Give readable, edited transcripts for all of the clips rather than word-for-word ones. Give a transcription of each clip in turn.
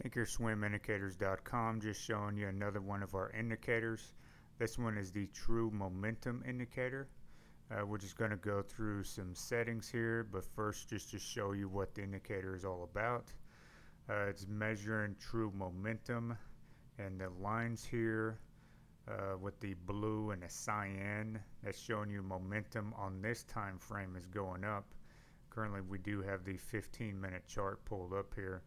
Thinkorswimindicators.com, just showing you another one of our indicators. This one is the true momentum indicator. We're just going to go through some settings here, but first just to show you what the indicator is all about. It's measuring true momentum, and the lines here with the blue and the cyan, that's showing you momentum on this time frame is going up. Currently we do have the 15-minute chart pulled up here.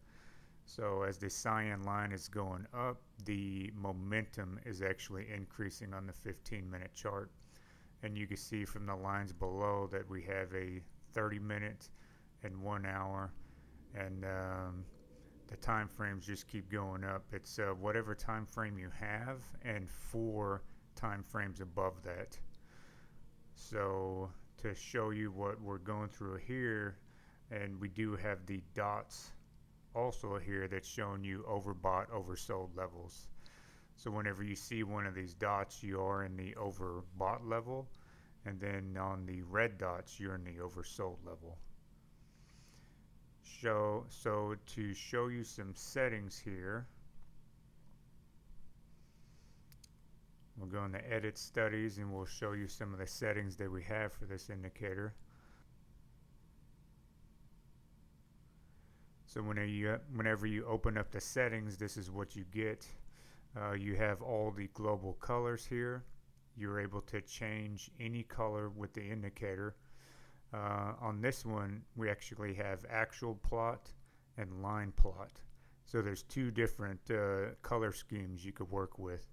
So as the cyan line is going up, the momentum is actually increasing on the 15-minute chart. And you can see from the lines below that we have a 30-minute and 1 hour, and the time frames just keep going up. It's whatever time frame you have and 4 time frames above that. So to show you what we're going through here, and we do have the dots also here that's showing you overbought, oversold levels. So whenever you see one of these dots, you are in the overbought level, and then on the red dots you're in the oversold level. So to show you some settings here, we'll go into edit studies and we'll show you some of the settings that we have for this indicator. So whenever you open up the settings, this is what you get. You have all the global colors here. You're able to change any color with the indicator. On this one, we actually have actual plot and line plot. So there's 2 different color schemes you could work with.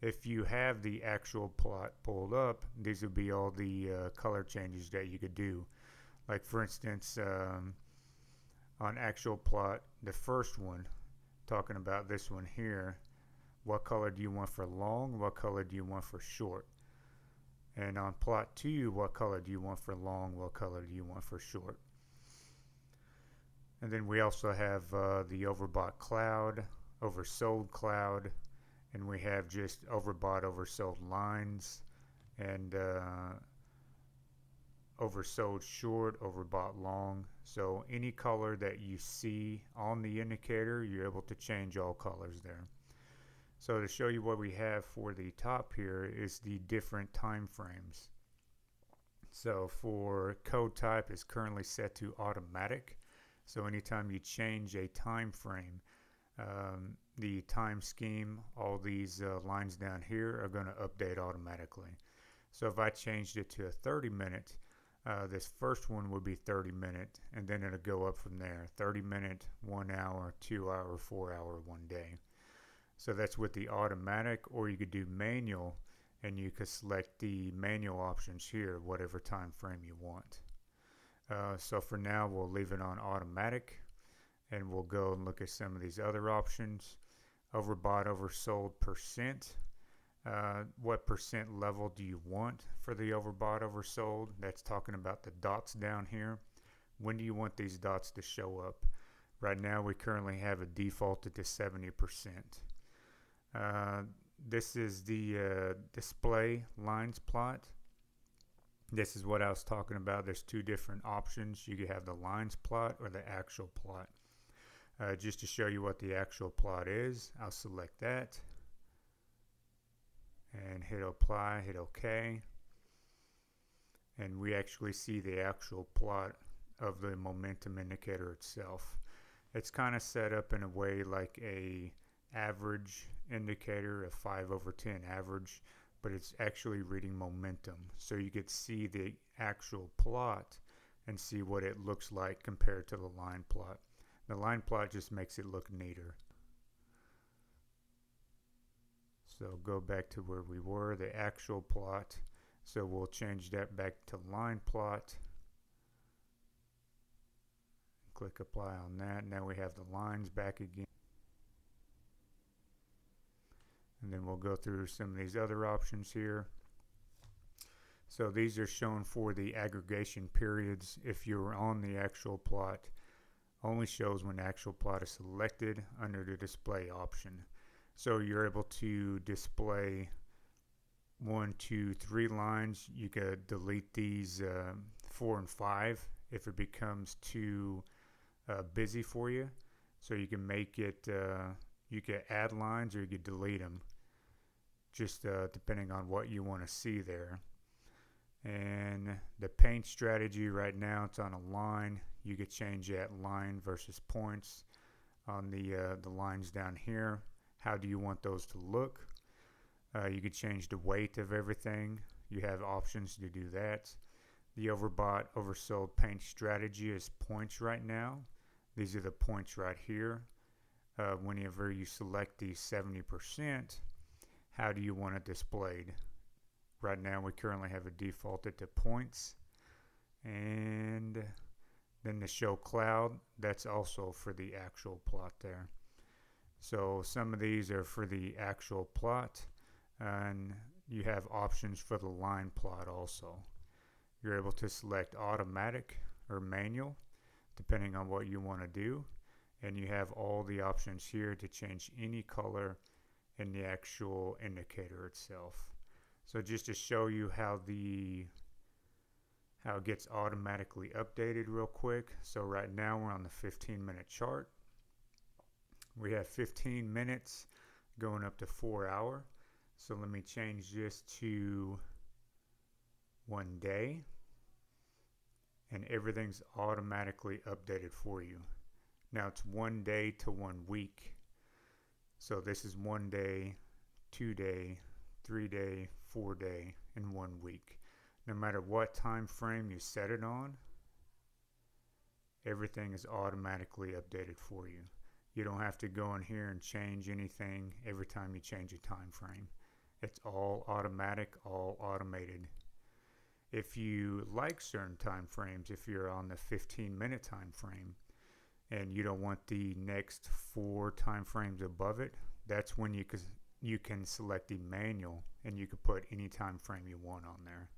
If you have the actual plot pulled up, these would be all the color changes that you could do. Like for instance, on actual plot, the first one, talking about this one here, what color do you want for long, what color do you want for short? And on plot 2, what color do you want for long, what color do you want for short? And then we also have the overbought cloud, oversold cloud, and we have just overbought, oversold lines, and oversold short, overbought long. So any color that you see on the indicator, you're able to change all colors there. So to show you what we have for the top here is the different time frames. So for code type is currently set to automatic. So anytime you change a time frame, the time scheme, all these lines down here are going to update automatically. So if I changed it to a 30-minute, this first one would be 30-minute, and then it'll go up from there. 30-minute, 1 hour, 2 hour, 4 hour, 1 day. So that's with the automatic, or you could do manual, and you could select the manual options here, whatever time frame you want. So for now, we'll leave it on automatic, and we'll go and look at some of these other options. Overbought, oversold percent. What percent level do you want for the overbought, oversold? That's talking about the dots down here. When do you want these dots to show up? Right now we currently have it defaulted to 70%. This is the display lines plot. This is what I was talking about. There's 2 different options. You could have the lines plot or the actual plot. Just to show you what the actual plot is, I'll select that and hit apply, hit OK, and we actually see the actual plot of the momentum indicator itself. It's kind of set up in a way like a average indicator, a 5/10 average, but it's actually reading momentum. So you could see the actual plot and see what it looks like compared to the line plot. The line plot just makes it look neater. So go back to where we were, the actual plot. So we'll change that back to line plot. Click apply on that. Now we have the lines back again. And then we'll go through some of these other options here. So these are shown for the aggregation periods. If you're on the actual plot, only shows when the actual plot is selected under the display option. So you're able to display 1, 2, 3 lines. You could delete these 4 and 5 if it becomes too busy for you. So you can make it, you can add lines or you can delete them, just depending on what you want to see there. And the paint strategy right now, it's on a line. You could change that line versus points on the lines down here. How do you want those to look? You could change the weight of everything. You have options to do that. The overbought, oversold paint strategy is points right now. These are the points right here. Whenever you select the 70%, how do you want it displayed? Right now we currently have it defaulted to points. And then the show cloud, that's also for the actual plot there. So some of these are for the actual plot, and you have options for the line plot also. You're able to select automatic or manual depending on what you want to do, and you have all the options here to change any color in the actual indicator itself. So just to show you how it gets automatically updated real quick. So right now we're on the 15-minute chart. We have 15 minutes going up to 4 hour. So let me change this to 1 day, and everything's automatically updated for you. Now it's 1 day to 1 week. So this is 1 day, 2 day, 3 day, 4 day, and 1 week. No matter what time frame you set it on, everything is automatically updated for you. You don't have to go in here and change anything every time you change a time frame. It's all automatic, all automated. If you like certain time frames, if you're on the 15-minute time frame and you don't want the next 4 time frames above it, that's when you can select the manual and you can put any time frame you want on there.